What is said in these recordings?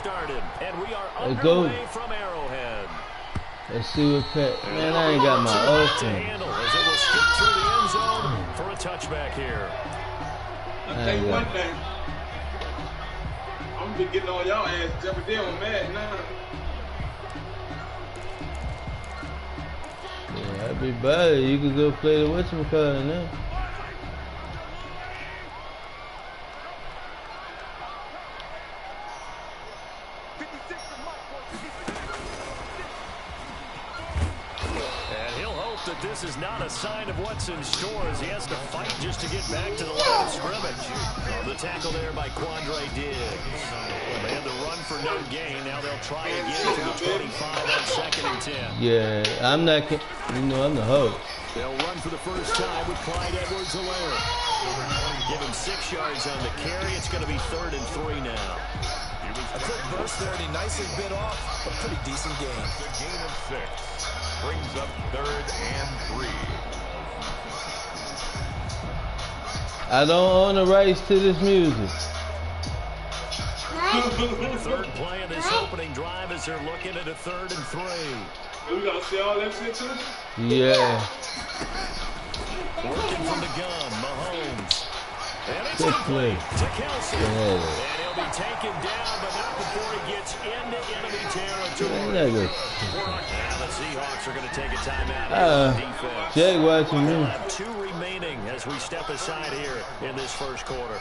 started, and we are underway from Arrowhead. Let's see what Pat. Man, I ain't got my offense. Handle as it will skip through the end zone for a touchback here. I'll tell you one thing. I'm gonna be getting on y'all ass every day on Madden now. Yeah, that'd be better. You could go play the whatchamacallit now. This is not a sign of what's in store as he has to fight just to get back to the line of scrimmage. The tackle there by Quadruple. They had the run for no gain. Now they'll try again to the 25 on 2nd and 10. Yeah, I'm not, you know, I'm the host. They'll run for the first time with Clyde Edwards-Helaire. Give him 6 yards on the carry. It's going to be 3rd and 3 now. A quick burst there, and he nicely bit off a pretty decent gain. The gain of 6 brings up 3rd and 3. I don't own the rights to this music. The third play of this opening drive as they're looking at a 3rd and 3. We gotta see all that shit too? Yeah. Working from the gun, Mahomes. And it's Good play. to Kelsey. Yeah. And he'll be taken down, but not before he gets into enemy territory. Yeah, now the Seahawks are going to take a timeout on defense. Jake watching me. We'll have 2 remaining as we step aside here in this first quarter.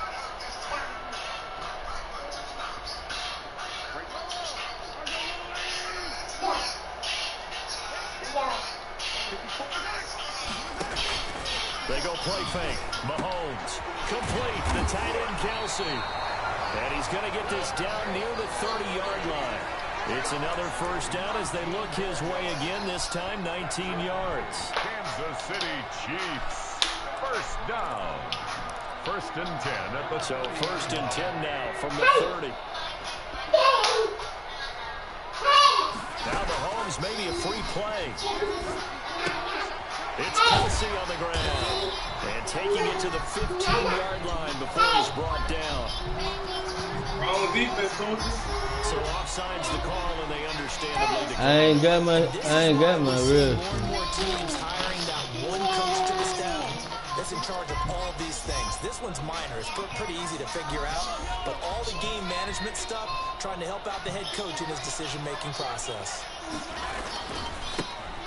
They go play fake. Mahomes. Complete. The tight end, Kelsey. And he's going to get this down near the 30-yard line. It's another first down as they look his way again, this time 19 yards. Kansas City Chiefs. First down. 1st and 10 at the 30. So 1st and 10 now from the 30. Now Mahomes, maybe a free play. It's Kelsey on the ground. And taking it to the 15-yard line before he's brought down. Wrong defense, coaches. So offside's the call, and they understandably declare. I ain't got my real. More and more teams hiring that one coach to the staff that's in charge of all these things. This one's minor. It's pretty easy to figure out. But all the game management stuff, trying to help out the head coach in his decision-making process.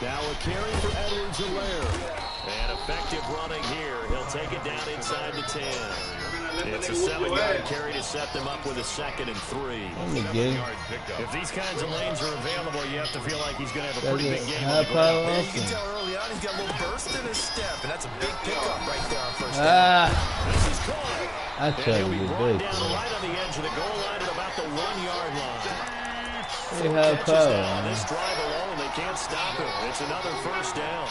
Now a carry for Edwards-Helaire. And effective running here. He'll take it down inside the 10. It's a 7-yard carry to set them up with a 2nd and 3. If these kinds of lanes are available, you have to feel like he's going to have a pretty big game. You can tell early on he's got a little burst in his step, and that's a big pickup right there on first down. This is caught. I try to be get brought big. down right on the edge of the goal line at about the 1-yard line. They have power, on this drive alone, they can't stop it. It's another first down.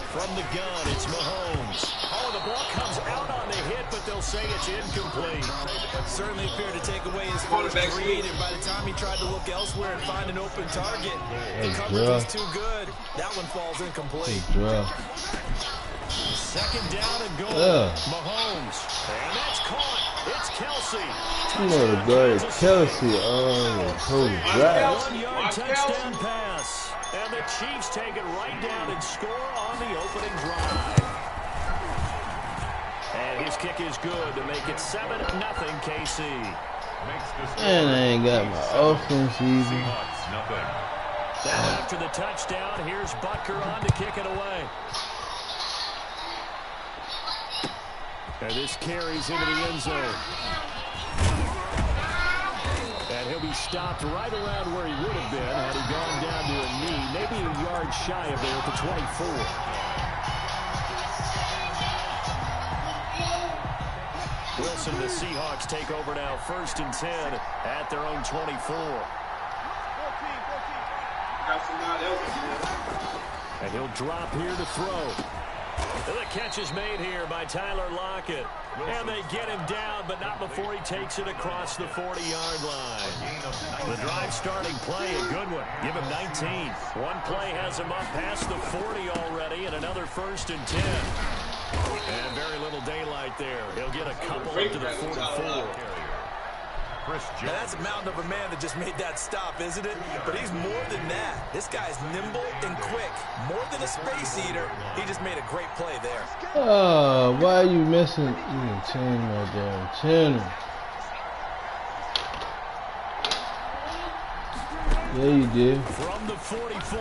From the gun, it's Mahomes. Oh, the ball comes out on the hit, but they'll say it's incomplete. Certainly appeared to take away his first read, and by the time he tried to look elsewhere and find an open target, the coverage was too good. That one falls incomplete. 2nd down and goal. Mahomes. And that's caught. It's Kelsey. You know the guy Kelsey on the whole drive. 1-yard touchdown pass. And the Chiefs take it right down and score on the opening drive. And his kick is good to make it 7-0 KC. And I ain't got my offense either. Then after the touchdown, here's Butker on to kick it away. And this carries into the end zone. And he'll be stopped right around where he would have been had he gone down to a knee, maybe a yard shy of there at the 24. Wilson, the Seahawks take over now, 1st and 10 at their own 24. And he'll drop here to throw. And the catch is made here by Tyler Lockett. And they get him down, but not before he takes it across the 40-yard line. The drive starting play, a good one. Give him 19. One play has him up past the 40 already, and another 1st and 10. right there. He'll get a couple up to the 44. Now that's a mountain of a man that just made that stop, isn't it? But he's more than that. This guy's nimble and quick. More than a space eater. He just made a great play there. Oh, why are you missing? You can change my damn channel. Yeah, you did. From the 44,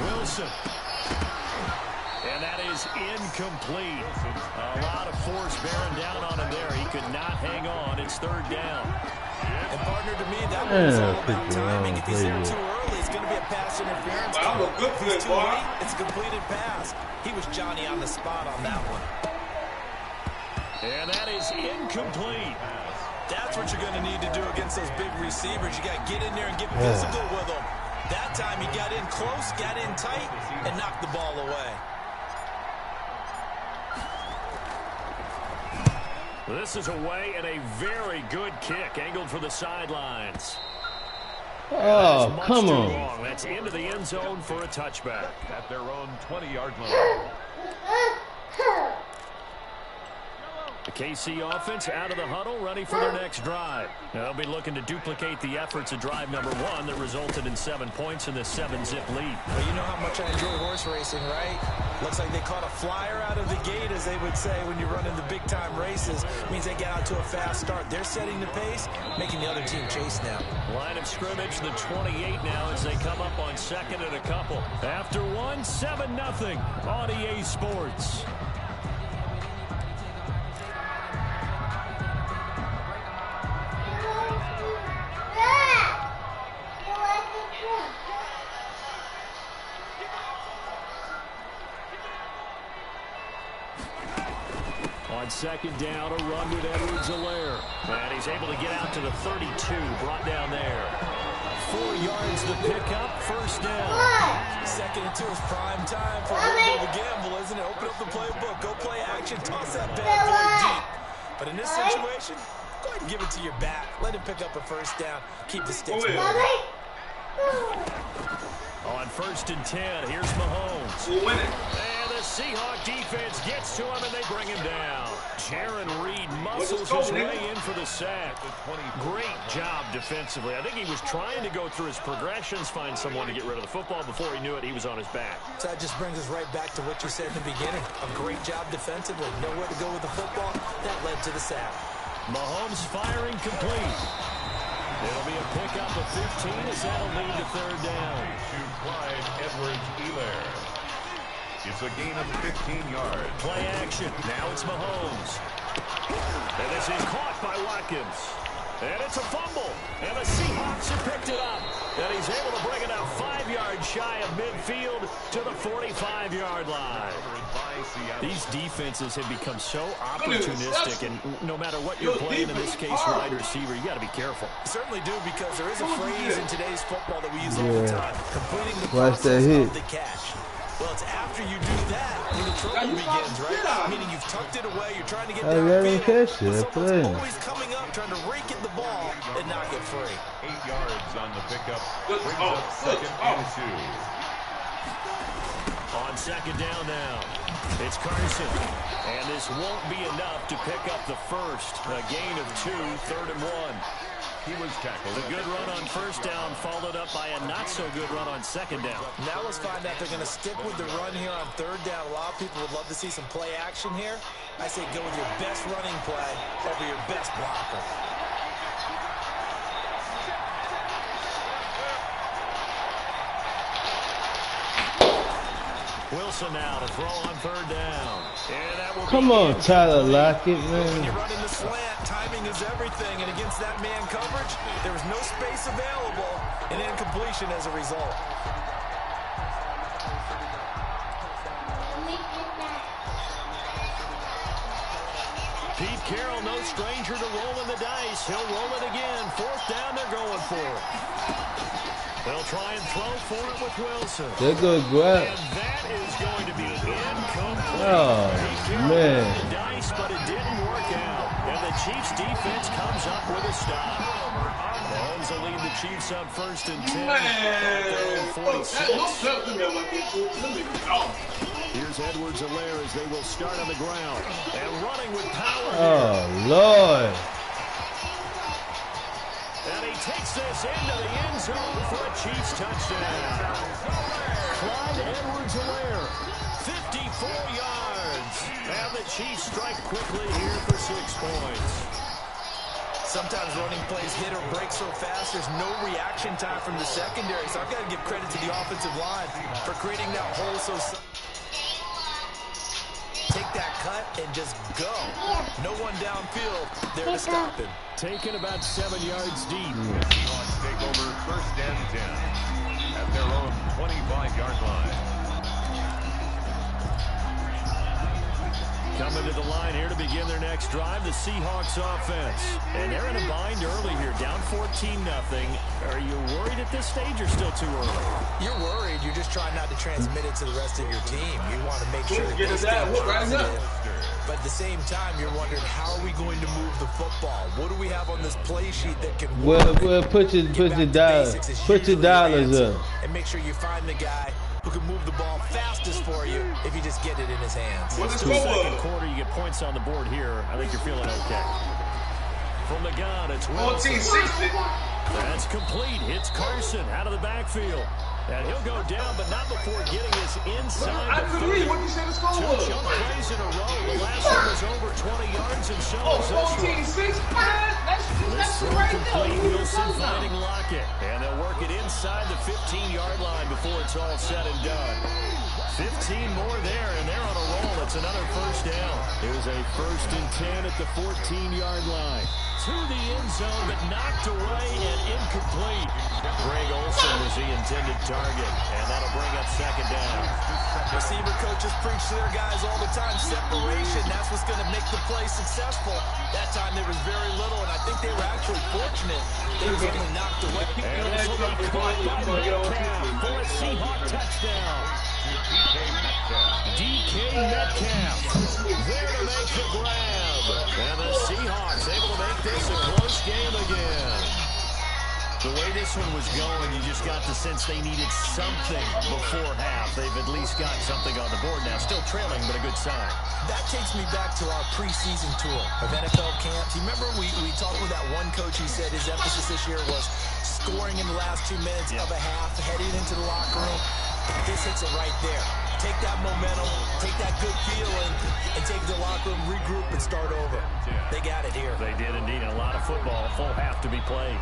Wilson. And that is incomplete. A lot of force bearing down on him there. He could not hang on. It's third down. And partner, to me, that was all about timing. If he's there too early, it's going to be a pass interference. If he's too late, it's a completed pass. He was Johnny on the spot on that one. And that is incomplete. That's what you're going to need to do against those big receivers. You got to get in there and get physical with them. That time he got in close, got in tight, and knocked the ball away. This is away and a very good kick, angled for the sidelines. Oh, come on. Long. That's into the end zone for a touchback. At their own 20-yard line. The KC offense out of the huddle, ready for their next drive. Now, they'll be looking to duplicate the efforts of drive number 1 that resulted in 7 points in this 7-zip lead. Well, you know how much I enjoy horse racing, right? Looks like they caught a flyer out of the gate, as they would say when you're running the big-time races. It means they get out to a fast start. They're setting the pace, making the other team chase now. Line of scrimmage, the 28 now as they come up on second and a couple. After one, 7-0 on EA Sports. On second down, a run with Edwards-Helaire. And he's able to get out to the 32, brought down there. 4 yards to pick up, first down. Second and 2 is prime time for a little bit of a gamble, isn't it? Open up the playbook, go play action, toss that bad boy deep. But in this situation, go ahead and give it to your back. Let him pick up a first down. Keep the sticks moving. On first and 10, here's Mahomes. We'll win it. And the Seahawk defense gets to him, and they bring him down. Jaron Reed muscles his way in for the sack. Great job defensively. I think he was trying to go through his progressions, find someone to get rid of the football. Before he knew it, he was on his back. So that just brings us right back to what you said in the beginning. A great job defensively. Nowhere to go with the football. That led to the sack. Mahomes firing complete. It'll be a pickup of 15 as that'll lead to third down. To Clyde Edwards-Helaire. It's a gain of 15 yards. Play action. Now it's Mahomes. And this is caught by Watkins. And it's a fumble. And the Seahawks have picked it up. And he's able to bring it out 5 yards shy of midfield to the 45-yard line. These defenses have become so opportunistic, and no matter what you're playing, in this case, wide receiver, you got to be careful. You certainly do, because there is a phrase in today's football that we use all the time. Completing the Watch that process hit. of the catch. Well, it's after you do that when the trouble begins, right? Meaning you've tucked it away, you're trying to get downfield, but someone's always coming up, trying to rake at the ball and knock it free. 8 yards on the pickup. Brings up second and 2. On second down now, it's Carson. And this won't be enough to pick up the first. A gain of 2, third and 1. He was tackled. The good run on first down followed up by a not-so-good run on second down. Now let's find out they're going to stick with the run here on third down. A lot of people would love to see some play action here. I say go with your best running play over your best blocker. Wilson now to throw on third down. And that will Come on, Tyler Lockett, When man. you're running the slant, timing is everything. And against that man coverage, there was no space available, and incompletion as a result. Pete Carroll, no stranger to rolling the dice. He'll roll it again. Fourth down, they're going for it. They'll try and throw for it with Wilson. There goes grab. And that is going to be incomplete. Oh, Pete Carroll man. rolled the dice, but it didn't work out. And the the Chiefs defense comes up with a stop. Mahomes will lead the Chiefs up 1st and 10. Man, 46. Here's Edwards-Helaire as they will start on the ground. And running with power. Oh, Lord. And he takes this into the end zone for a Chiefs touchdown. Clyde Edwards-Helaire, 54 yards. And the Chiefs strike quickly here for 6 points. Sometimes running plays hit or break so fast, there's no reaction time from the secondary. So I've got to give credit to the offensive line for creating that hole so... Take that cut and just go. No one downfield there to stop him. Taken about 7 yards deep. Seahawks take over 1st and 10 at their own 25-yard line. Coming to the line here to begin their next drive, the Seahawks offense. And they're in a bind early here, down 14-0. Are you worried at this stage or still too early? You're worried. You're just trying not to transmit it to the rest of your team. You want to make sure that they stay positive. But at the same time, you're wondering, how are we going to move the football? What do we have on this play sheet that can work? Well, put your dollars up. And make sure you find the guy who can move the ball fastest for you if you just get it in his hands. It's the second quarter. You get points on the board here. I think you're feeling okay. From the gun, it's Wilson. 1460. That's complete. Hits Carson out of the backfield. And he'll go down, but not before getting his inside. I couldn't read what you said the score was. 2 jump plays in a row. The last one was over 20 yards, and so is this one. 14-6. That's Throw right complete. there. Wilson finding Lockett. And they'll work it inside the 15-yard line before it's all said and done. 15 more there, and they're on a roll. It's another 1st down. Here's a 1st and 10 at the 14-yard line. To the end zone, but knocked away and incomplete. Greg Olsen was the intended target, and that'll bring up 2nd down. Receiver coaches preach to their guys all the time. Separation, that's what's going to make the play successful. That time there was very little, and I think they were actually fortunate. They was only knocked away. And this will be caught by Metcalf for a Seahawk touchdown. DK Metcalf there to make the grab. And the Seahawks able to make this a close game again. The way this one was going, you just got the sense they needed something before half. They've at least got something on the board now. Still trailing, but a good sign. That takes me back to our preseason tour of NFL camps. You remember we talked with that one coach. He said his emphasis this year was scoring in the last 2 minutes of a half, heading into the locker room. This hits it right there. Take that momentum, take that good feeling, and take the locker room, regroup, and start over. They got it here. They did indeed, and a lot of football, full half to be played.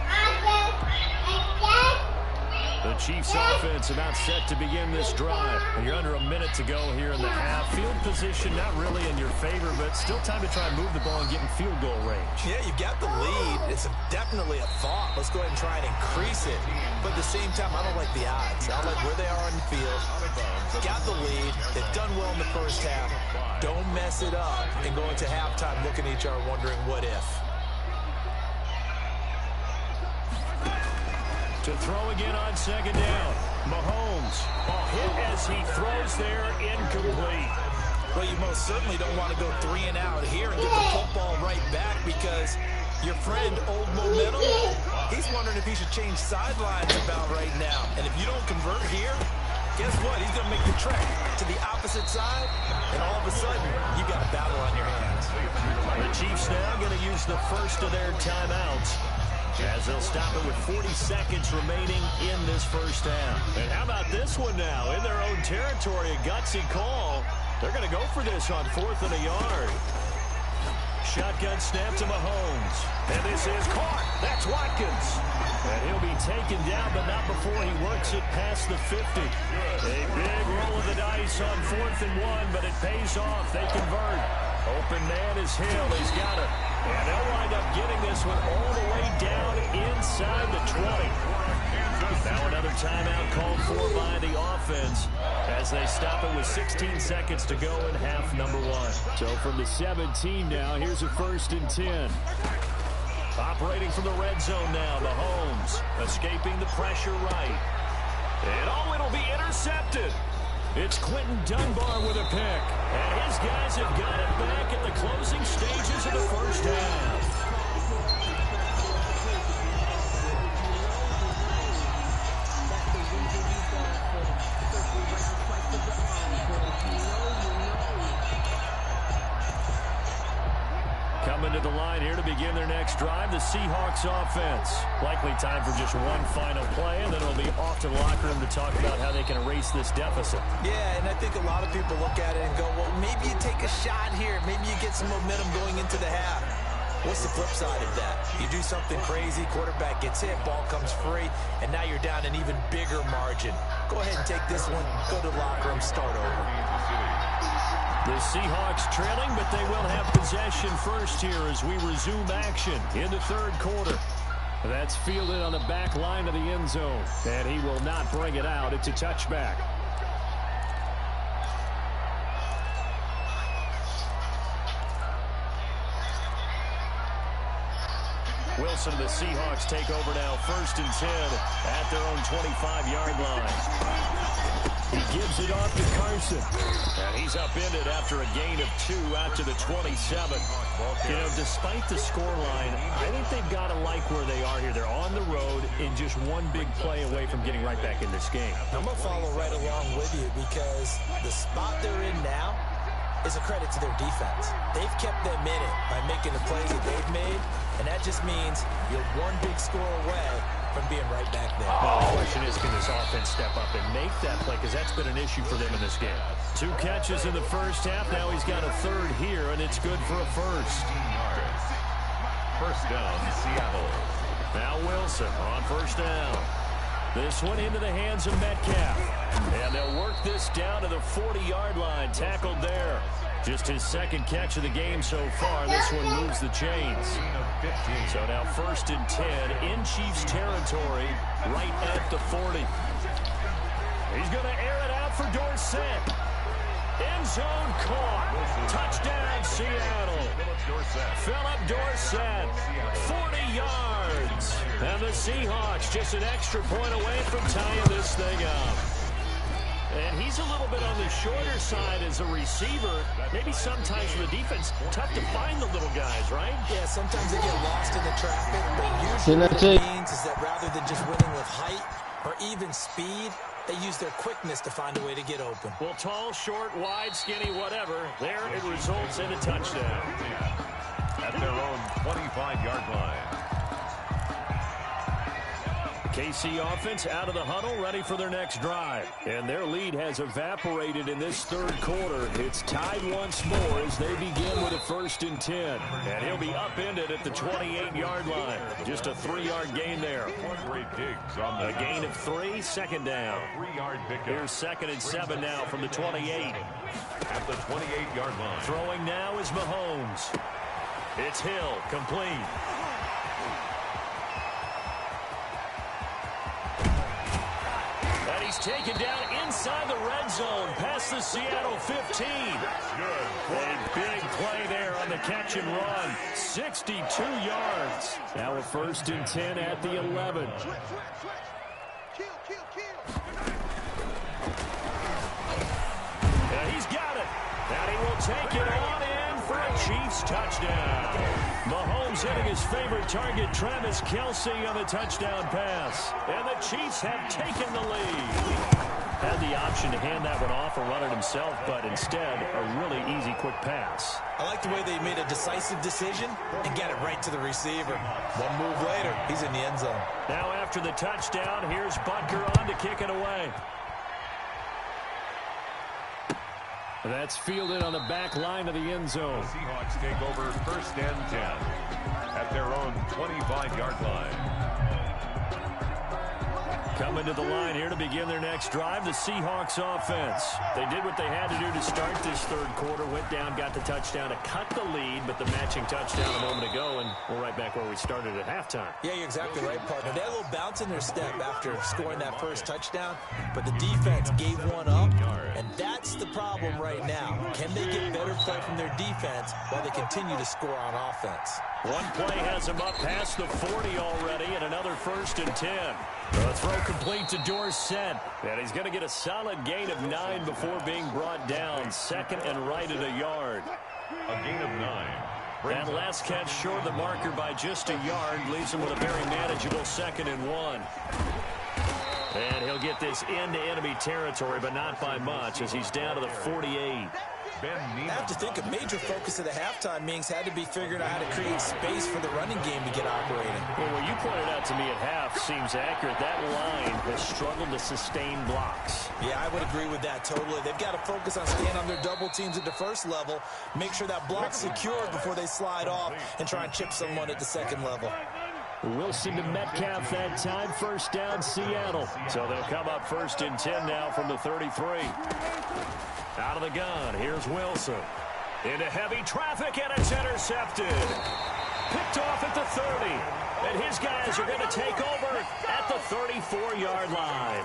The Chiefs offense about set to begin this drive. And you're under a minute to go here in the half. Field position not really in your favor, but still time to try and move the ball and get in field goal range. Yeah, you've got the lead. It's definitely a thought. Let's go ahead and try and increase it. But at the same time, I don't like the odds. I don't like where they are on the field. Got the lead. They've done well in the first half. Don't mess it up and go into halftime looking at each other wondering what if. To throw again on 2nd down. Mahomes hit as he throws there, incomplete. Well, you most certainly don't want to go 3 and out here and get the football right back because your friend, Old Momentum, he's wondering if he should change sidelines about right now. And if you don't convert here, guess what? He's going to make the trek to the opposite side, and all of a sudden, you got a battle on your hands. The Chiefs now going to use the first of their timeouts, as they'll stop it with 40 seconds remaining in this first half. And how about this one now? In their own territory, a gutsy call. They're going to go for this on 4th and a yard. Shotgun snap to Mahomes. And this is caught. That's Watkins. And he'll be taken down, but not before he works it past the 50. A big roll of the dice on 4th and 1, but it pays off. They convert. Open man is Hill. He's got it. And they'll wind up getting this one all the way down inside the 20. Now another timeout called for by the offense as they stop it with 16 seconds to go in half number 1. So from the 17 now, here's a 1st and 10. Operating from the red zone now, Mahomes escaping the pressure right. And it'll be intercepted. It's Quentin Dunbar with a pick. And his guys have got it back at the closing stages of the first half. Coming to the line here to begin their next drive, the Seahawks offense. Likely time for just one final play, and then it'll be off to the locker room to talk about how they can erase this deficit. Yeah, and I think a lot of people look at it and go, well, maybe you take a shot here. Maybe you get some momentum going into the half. What's the flip side of that? You do something crazy, quarterback gets hit, ball comes free, and now you're down an even bigger margin. Go ahead and take this one, go to the locker room, start over. The Seahawks trailing, but they will have possession first here as we resume action in the third quarter. That's fielded on the back line of the end zone, and he will not bring it out. It's a touchback. Wilson and the Seahawks take over now, 1st and 10 at their own 25-yard line. He gives it off to Carson. And he's upended after a gain of 2 out to the 27. You know, despite the scoreline, I think they've got to like where they are here. They're on the road in just one big play away from getting right back in this game. I'm going to follow right along with you because the spot they're in now is a credit to their defense. They've kept them in it by making the plays that they've made, and that just means you're one big score away from being right back there. Now, the question is, can this offense step up and make that play? Because that's been an issue for them in this game. 2 catches in the first half. Now he's got a 3rd here, and it's good for a first. First down, Seattle. Now Wilson on 1st down. This one into the hands of Metcalf. And they'll work this down to the 40-yard line. Tackled there. Just his 2nd catch of the game so far. This one moves the chains. So now 1st and 10 in Chiefs territory right at the 40. He's going to air it out for Dorsett. End zone caught. Touchdown, Seattle. Philip Dorsett, 40 yards. And the Seahawks just an extra point away from tying this thing up. And he's a little bit on the shorter side as a receiver. Maybe sometimes for the defense, tough to find the little guys, right? Yeah, sometimes they get lost in the traffic, but usually what it means is that rather than just winning with height or even speed, they use their quickness to find a way to get open. Well, tall, short, wide, skinny, whatever, there it results in a touchdown. At their own 25-yard line. KC offense out of the huddle, ready for their next drive. And their lead has evaporated in this third quarter. It's tied once more as they begin with a 1st and 10. And he'll be upended at the 28-yard line. Just a 3-yard gain there. A gain of 3, 2nd down. Here's 2nd and 7 now from the 28. At the 28-yard line. Throwing now is Mahomes. It's Hill, complete. He's taken down inside the red zone, past the Seattle 15. A big play there on the catch and run. 62 yards. Now a 1st and 10 at the 11. And he's got it. And he will take it on in for a Chiefs touchdown. Mahomes hitting his favorite target, Travis Kelce, on the touchdown pass. And the Chiefs have taken the lead. Had the option to hand that one off or run it himself, but instead, a really easy, quick pass. I like the way they made a decisive decision and got it right to the receiver. One move later, he's in the end zone. Now after the touchdown, here's Butker on to kick it away. That's fielded on the back line of the end zone. The Seahawks take over 1st and 10 at their own 25-yard line. Coming to the line here to begin their next drive, the Seahawks offense. They did what they had to do to start this third quarter, went down, got the touchdown to cut the lead, but the matching touchdown a moment ago, and we're right back where we started at halftime. Yeah, you're exactly right, partner. They had a little bounce in their step after scoring that first touchdown, but the defense gave one up, and that's the problem right now. Can they get better play from their defense while they continue to score on offense? One play has him up past the 40 already, and another 1st and 10. The throw complete to Dorsett, and he's going to get a solid gain of 9 before being brought down. 2nd and right at a yard. A gain of 9. That last catch short of the marker by just a yard leaves him with a very manageable 2nd and 1. And he'll get this into enemy territory, but not by much, as he's down to the 48. I have to think a major focus of the halftime meetings had to be figuring out how to create space for the running game to get operating. Well, what you pointed out to me at half seems accurate. That line has struggled to sustain blocks. Yeah, I would agree with that totally. They've got to focus on staying on their double teams at the first level, make sure that block's secured before they slide off and try and chip someone at the second level. Wilson to Metcalf that time. First down, Seattle. So they'll come up 1st and 10 now from the 33. Out of the gun, here's Wilson. Into heavy traffic, and it's intercepted. Picked off at the 30. And his guys are going to take over at the 34-yard line.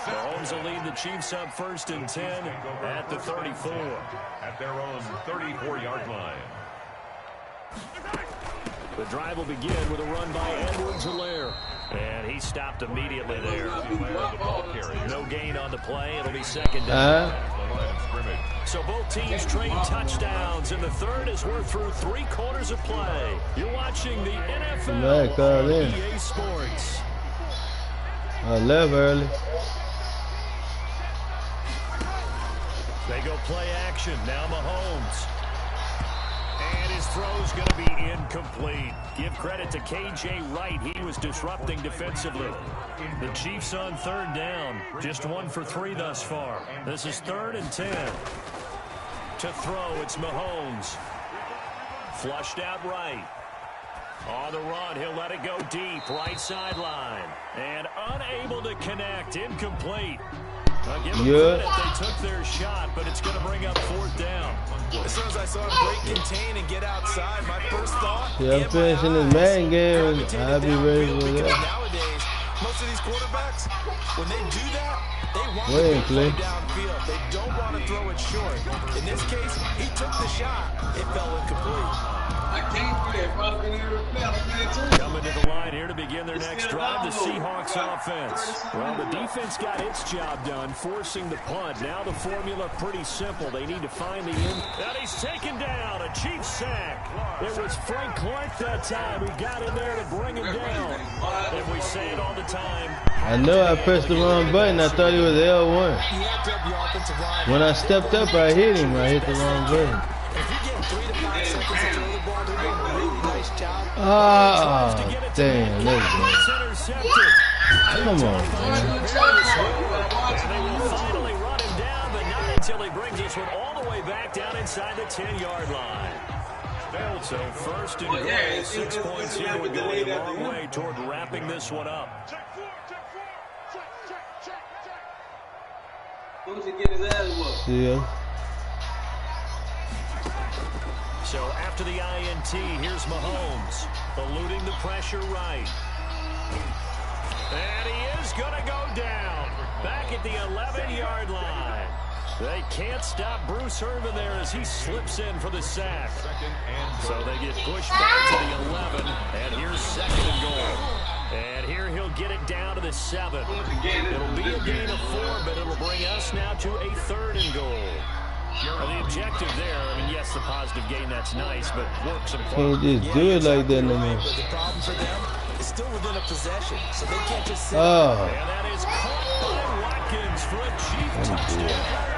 Mahomes will lead the Chiefs up 1st and 10 at the 34. At their own 34-yard line. The drive will begin with a run by Edwards-Helaire. And he stopped immediately there. No gain on the play. It'll be 2nd down. So both teams trade touchdowns in the third as we're through 3 quarters of play. You're watching the NFL on EA Sports. I left early. They go play action. Now Mahomes. And his throw's going to be incomplete. Give credit to K.J. Wright. He was disrupting defensively. The Chiefs on 3rd down. Just 1 for 3 thus far. This is 3rd and 10. To throw, it's Mahomes. Flushed out right. On the run, he'll let it go deep. Right sideline. And unable to connect. Incomplete. I'll give them credit. They took their shot, but it's going to bring up 4th down. As soon as I saw him break contain and get outside, my first thought, I'm finishing this Madden game. I'll be ready for that. Nowadays, most of these quarterbacks, when they do that, they want to play downfield. They don't want to throw it short. In this case, he took the shot. It fell incomplete. I can't do that, brother. Coming to the line here to begin their next drive, the Seahawks offense. Well, the defense got its job done, forcing the punt. Now the formula pretty simple. They need to find the end. And he's taken down. A Chiefs sack. It was Frank Clark that time who got in there to bring him down. And we say it all the time. I know I pressed the wrong button. I thought it was L1. When I stepped up, I hit him. I hit the wrong button. If you get 3 to 5 seconds to throw the ball, they're doing a really nice job. Ah, damn, let's go. Come on, man. They will finally run him down, but not until he brings this one all the way back down inside the 10-yard line. So 1st and goal, 6 points here. We're going a long way toward wrapping this one up. See ya. So after the INT, here's Mahomes, eluding the pressure right. And he is going to go down, back at the 11-yard line. They can't stop Bruce Irvin there as he slips in for the sack. So they get pushed back to the 11, and here's 2nd and goal. And here he'll get it down to the 7. It'll be a gain of 4, but it'll bring us now to a 3rd and goal. Well, the objective there, I mean, yes, the positive gain, that's nice, but work some Can't just do it like that no more. But the problem for them is still within a possession, so they can't just sit. Oh. And that is caught by Watkins for a Chief touchdown.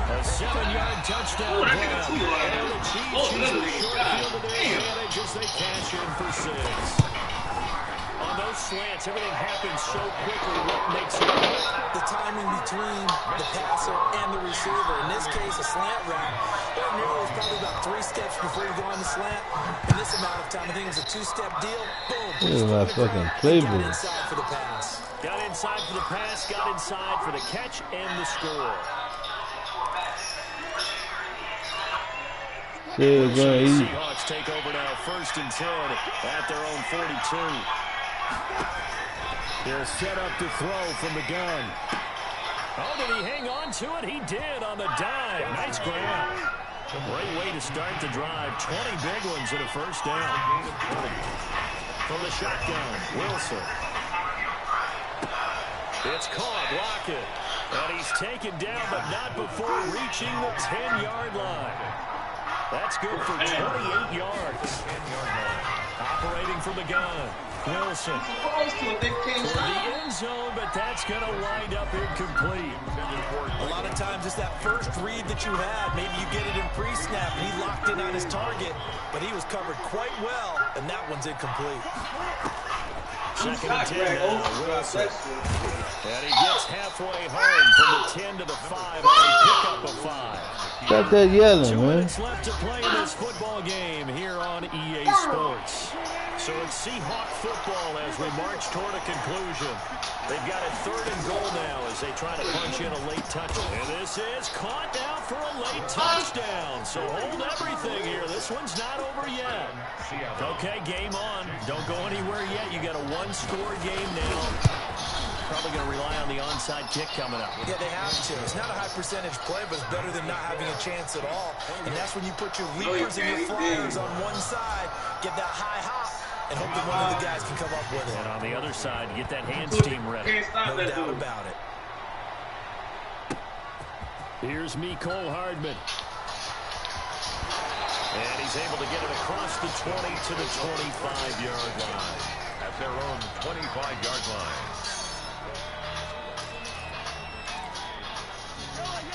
A 7-yard touchdown run. And the Chiefs use a short field to their advantage as they cash in for 6. On those slants, everything happens so quickly. What makes it work? The timing between the passer and the receiver. In this case, a slant route. Ordinarily, it's probably about 3 steps before you go on the slant. In this amount of time, I think it was a 2-step deal. Boom. This is my fucking playbook. Got inside for the pass. Got inside for the pass, got inside for the catch and the score. Seahawks take over now, 1st and 10 at their own 42. They're set up to throw from the gun. Oh, did he hang on to it? He did on the dive. Nice grab. Great way to start the drive. 20 big ones at a 1st down. From the shotgun, Wilson. It's caught, That's good for 28 yards. Operating from the gun. Wilson for the end zone, but that's going to wind up incomplete. A lot of times it's that first read that you have. Maybe you get it in pre-snap, and he locked in on his target, but he was covered quite well, and that one's incomplete. Second and 10 now, Wilson. And he gets halfway home from the 10 to the 5 on a pickup of 5. Stop that yelling, 2 man. minutes left to play in this football game here on EA Sports. So it's Seahawk football as we march toward a conclusion. They've got a 3rd and goal now as they try to punch in a late touchdown. And this is caught now for a late touchdown. So hold everything here. This one's not over yet. Okay, game on. Don't go anywhere yet. You got a 1-score game now. Probably going to rely on the onside kick coming up. Yeah, they have to. It's not a high percentage play, but it's better than not having a chance at all. And that's when you put your leapers and your flyers on one side, get that high hop, and hope that one of the guys can come up with it. And on the other side, get that hands team ready. No doubt about it. Here's Mecole Hardman. And he's able to get it across the 20 to the 25-yard line. At their own 25-yard line.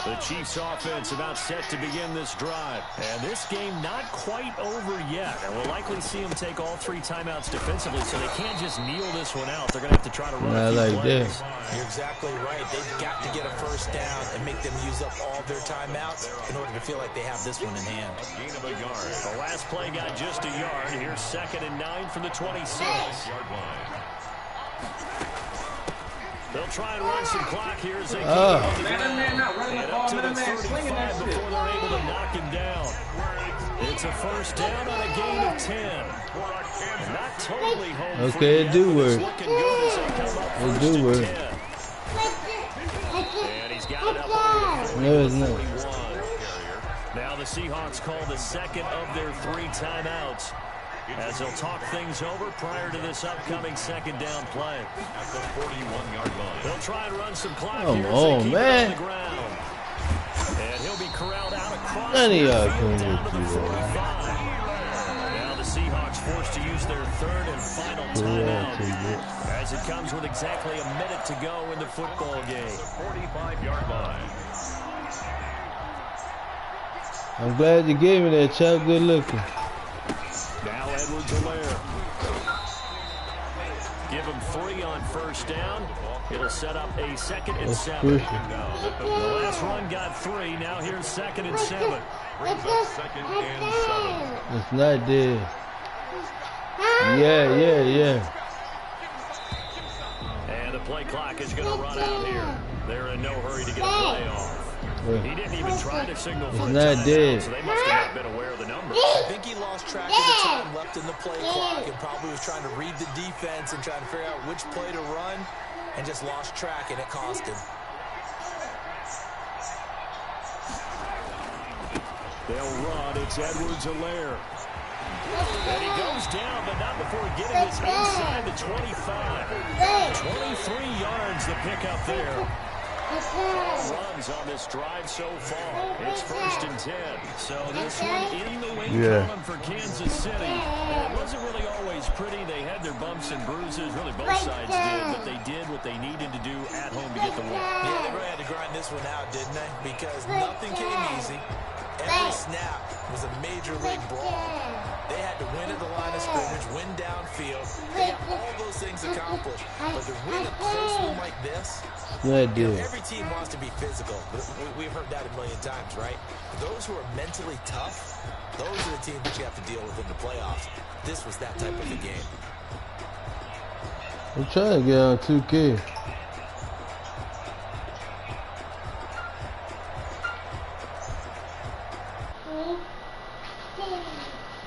The Chiefs offense about set to begin this drive. And this game not quite over yet. And we'll likely see them take all 3 timeouts defensively, so they can't just kneel this one out. They're going to have to try to run a few plays. You're exactly right. They've got to get a first down and make them use up all their timeouts in order to feel like they have this one in hand. Gain of a yard. The last play got just a yard. Here's 2nd and 9 from the 26-yard line. They'll try and run some clock here as they keep on the ground. And up to the 35 before they're able to knock him down. It's a first down on a gain of 10. Not totally home free Okay, it do yet, work. looking good as they come up It first do and work. 10. And he's got it up over the 40 No, it's to not. 41. Now the Seahawks call the second of their 3 timeouts, as they'll talk things over prior to this upcoming 2nd down play. At the 41-yard line. They'll try and run some clock Come here as on, they keep man. it on the ground. And he'll be corralled out across None of the y'all field can down to the do 45. that. Now the Seahawks forced to use their 3rd and final timeout, as it comes with exactly a minute to go in the football game. 45-yard line. I'm glad you gave me that, Chuck. Good looking. Now Edwards-Helaire. Give him 3 on first down. It'll set up a 2nd and 7. The last run got 3. Now here's 2nd and 7. Brings up 2nd and 7. It's not dead. Yeah. And the play clock is going to run out here. They're in no hurry to get a play off. He didn't even try to signal for a timeout, so they must have not been aware of the numbers. I think he lost track of the time left in the play clock and probably was trying to read the defense and trying to figure out which play to run and just lost track, and it cost him. They'll run. It's Edwards-Helaire. And he goes down, but not before getting this inside the 25. 23 yards to pick up there. Runs on this drive so far. It's 1st and 10. So this one in the win column for Kansas City. And it wasn't really always pretty. They had their bumps and bruises. Really both sides did. But they did what they needed to do at home to get the win. Yeah, they really had to grind this one out, didn't they? Because nothing came easy. Every snap was a major league brawl. They had to win at the line of scrimmage, win downfield. They got all those things accomplished. But to win a close one like this, every team wants to be physical. We've heard that a million times, right? Those who are mentally tough, those are the teams that you have to deal with in the playoffs. This was that type of a game. I'm trying to get on 2K.